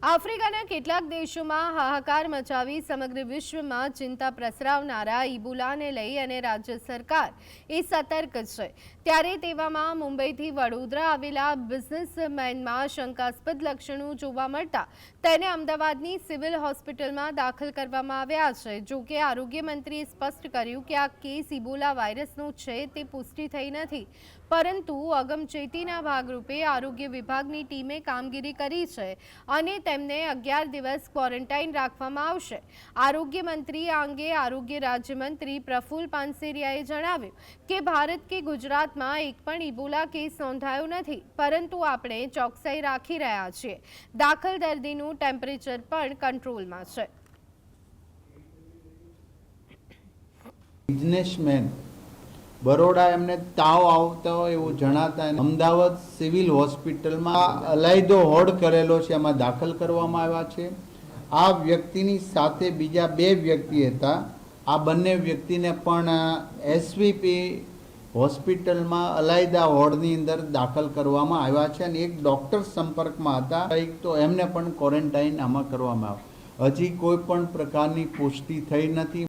આફ્રિકાના કેટલાક દેશોમાં હાહાકાર મચાવી સમગ્ર વિશ્વમાં ચિંતા પ્રસરાવનારા ઇબોલાને લઈ અને રાજ્ય સરકાર એ સતર્ક છે। ત્યારે તેવામાં મુંબઈથી વડોદરા આવેલા બિઝનેસમેનમાં શંકાસ્પદ લક્ષણો જોવા મળતા તેને અમદાવાદની સિવિલ હોસ્પિટલમાં દાખલ કરવામાં આવ્યા છે। જો કે આરોગ્ય મંત્રીએ સ્પષ્ટ કર્યું કે આ કેસ ઇબોલા વાયરસનો છે તે પુષ્ટિ થઈ નથી, પરંતુ અગમચેતીના ભાગરૂપે આરોગ્ય વિભાગની ટીમે કામગીરી કરી છે અને તેમને 11 દિવસ ક્વોરન્ટાઇન રાખવામાં આવશે। આરોગ્ય મંત્રી આ અંગે આરોગ્ય રાજ્યમંત્રી પ્રફુલ પાનસેરિયાએ જણાવ્યું કે ભારત કે ગુજરાતમાં એક પણ ઇબોલા કેસ નોંધાયો નથી, પરંતુ આપણે ચોકસાઈ રાખી રહ્યા છીએ। દાખલ દર્દીનું ટેમ્પરેચર પણ કંટ્રોલમાં છે। બિઝનેસમેન બરોડા એમને તાવ આવતો હોય એવું જણાતા અમદાવાદ સિવિલ હોસ્પિટલમાં અલાયદો હોડ કરેલો છે, એમાં દાખલ કરવામાં આવ્યા છે। આ વ્યક્તિની સાથે બીજા 2 વ્યક્તિ હતા। આ બંને વ્યક્તિને પણ એસવીપી હોસ્પિટલમાં અલાયદા હોડની અંદર દાખલ કરવામાં આવ્યા છે અને એક ડૉક્ટર સંપર્કમાં હતા, એક તો એમને પણ ક્વોરન્ટાઇન આમાં કરવામાં આવ્યા। હજી કોઈ પણ પ્રકારની પુષ્ટિ થઈ નથી।